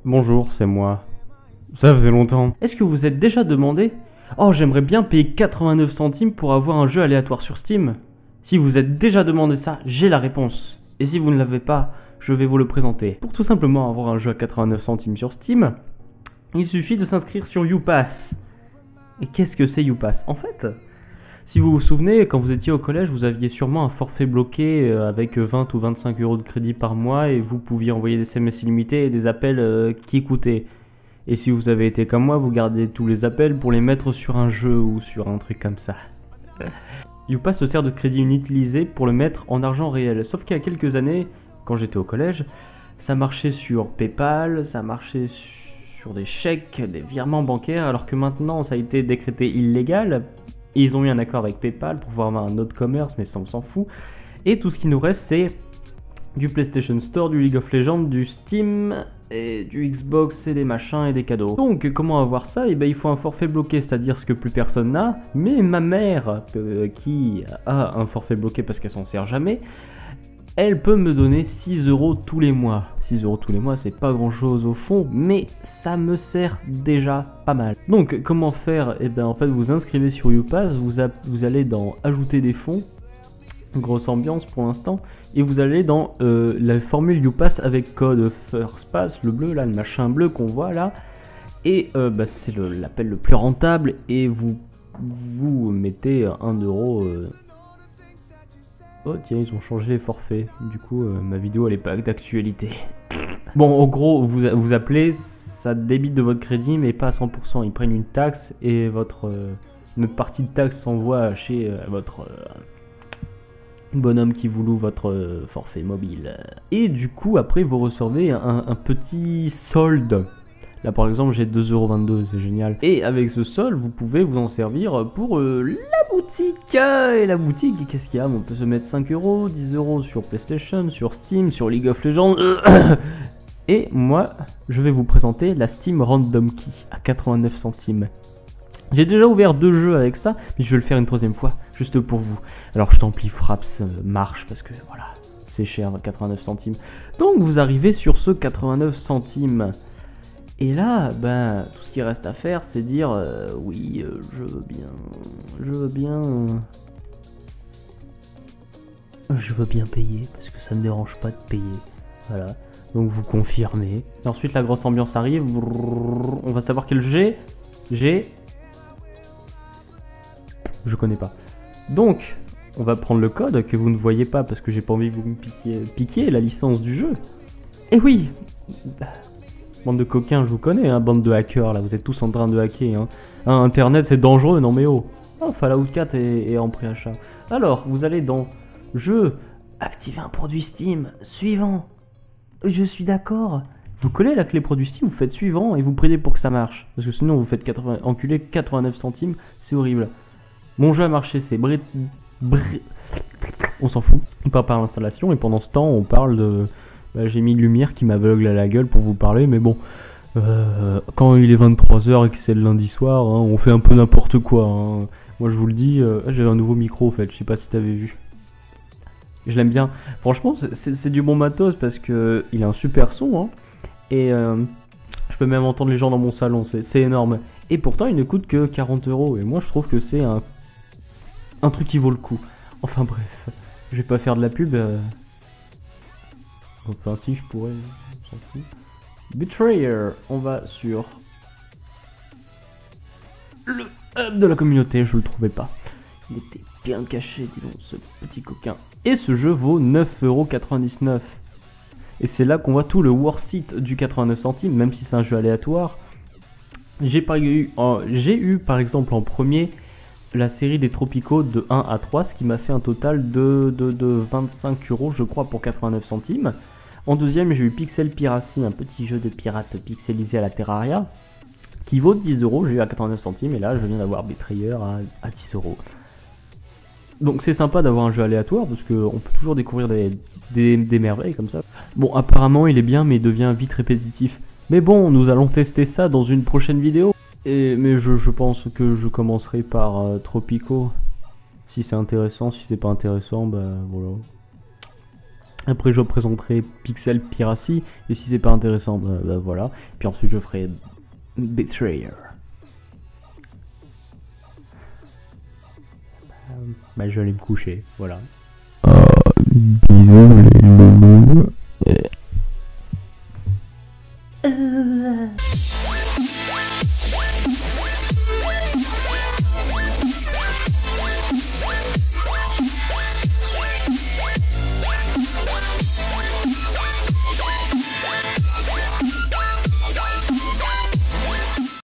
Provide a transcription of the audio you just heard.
Bonjour, c'est moi. Ça faisait longtemps. Est-ce que vous êtes déjà demandé? Oh, j'aimerais bien payer 89 centimes pour avoir un jeu aléatoire sur Steam. Si vous êtes déjà demandé ça, j'ai la réponse. Et si vous ne l'avez pas, je vais vous le présenter. Pour tout simplement avoir un jeu à 89 centimes sur Steam, il suffit de s'inscrire sur YouPass. Et qu'est-ce que c'est YouPass? En fait, si vous vous souvenez, quand vous étiez au collège, vous aviez sûrement un forfait bloqué avec 20 ou 25 euros de crédit par mois et vous pouviez envoyer des SMS illimités et des appels qui coûtaient. Et si vous avez été comme moi, vous gardez tous les appels pour les mettre sur un jeu ou sur un truc comme ça. YouPass se sert de crédit inutilisé pour le mettre en argent réel. Sauf qu'il y a quelques années, quand j'étais au collège, ça marchait sur PayPal, ça marchait sur des chèques, des virements bancaires, alors que maintenant ça a été décrété illégal. Et ils ont eu un accord avec PayPal pour pouvoir avoir un autre commerce, mais ça on s'en fout. Et tout ce qui nous reste, c'est du PlayStation Store, du League of Legends, du Steam, et du Xbox et des machins et des cadeaux. Donc comment avoir ça? Et ben il faut un forfait bloqué, c'est-à-dire ce que plus personne n'a. Mais ma mère, qui a un forfait bloqué parce qu'elle s'en sert jamais, elle peut me donner 6 euros tous les mois. 6 euros tous les mois, c'est pas grand chose au fond, mais ça me sert déjà pas mal. Donc, comment faire? Eh ben, en fait, vous inscrivez sur YouPass, vous allez dans Ajouter des fonds, grosse ambiance pour l'instant, et vous allez dans la formule YouPass avec code FIRSTPASS, le bleu là, le machin bleu qu'on voit là, et c'est l'appel le plus rentable, et vous mettez 1 euro. Oh tiens, ils ont changé les forfaits. Du coup, ma vidéo elle est pas d'actualité. Bon, en gros, vous appelez, ça débite de votre crédit, mais pas à 100%. Ils prennent une taxe et notre partie de taxe s'envoie chez votre bonhomme qui vous loue votre forfait mobile. Et du coup, après, vous recevez un petit solde. Là, par exemple, j'ai 2,22€, c'est génial. Et avec ce solde, vous pouvez vous en servir pour la boutique. Et la boutique, qu'est-ce qu'il y a? On peut se mettre 5 euros, 10 euros sur PlayStation, sur Steam, sur League of Legends. Et moi, je vais vous présenter la Steam Random Key à 89 centimes. J'ai déjà ouvert 2 jeux avec ça, mais je vais le faire une troisième fois, juste pour vous. Alors, je t'en prie, Fraps marche, parce que voilà, c'est cher, 89 centimes. Donc, vous arrivez sur ce 89 centimes. Et là, tout ce qui reste à faire, c'est dire oui, je veux bien payer, parce que ça ne me dérange pas de payer. Voilà, donc vous confirmez. Et ensuite, la grosse ambiance arrive, on va savoir quel je connais pas. Donc, on va prendre le code que vous ne voyez pas, parce que j'ai pas envie que vous me piquiez la licence du jeu. Et oui, bande de coquins, je vous connais, hein, bande de hackers, là, vous êtes tous en train de hacker. Hein. Internet, c'est dangereux, non mais oh. Oh, Fallout 4 est en préachat. Alors, vous allez dans Jeu, activer un produit Steam, suivant. Je suis d'accord. Vous collez la clé produit Steam, vous faites suivant et vous priez pour que ça marche. Parce que sinon, vous faites enculer 89 centimes, c'est horrible. Mon jeu a marché, c'est on s'en fout. On part par l'installation et pendant ce temps, on parle de... j'ai mis une lumière qui m'aveugle à la gueule pour vous parler, mais bon, quand il est 23h et que c'est le lundi soir, hein, on fait un peu n'importe quoi. Hein. Moi je vous le dis, j'avais un nouveau micro en fait, je sais pas si t'avais vu. Je l'aime bien. Franchement, c'est du bon matos parce que il a un super son, hein, et je peux même entendre les gens dans mon salon, c'est énorme. Et pourtant, il ne coûte que 40 euros, et moi je trouve que c'est un truc qui vaut le coup. Enfin bref, je vais pas faire de la pub. Enfin si je pourrais, on s'en fout. Betrayer, on va sur le hub de la communauté, je le trouvais pas. Il était bien caché, dis donc, ce petit coquin. Et ce jeu vaut 9,99€. Et c'est là qu'on voit tout le worth it du 89 centimes, même si c'est un jeu aléatoire. J'ai eu par exemple en premier la série des Tropicaux de 1 à 3, ce qui m'a fait un total de 25 euros, je crois, pour 89 centimes. En deuxième, j'ai eu Pixel Piracy, un petit jeu de pirate pixelisé à la Terraria, qui vaut 10 euros, j'ai eu à 89 centimes, et là, je viens d'avoir Betrayer à 10 euros. Donc c'est sympa d'avoir un jeu aléatoire, parce qu'on peut toujours découvrir des merveilles comme ça. Bon, apparemment, il est bien, mais il devient vite répétitif. Mais bon, nous allons tester ça dans une prochaine vidéo. Mais je pense que je commencerai par Tropico. Si c'est intéressant, si c'est pas intéressant, voilà. Après, je présenterai Pixel Piracy. Et si c'est pas intéressant, bah voilà. Puis ensuite, je ferai Betrayer. Bah, je vais aller me coucher. Voilà. Bisous les loulous.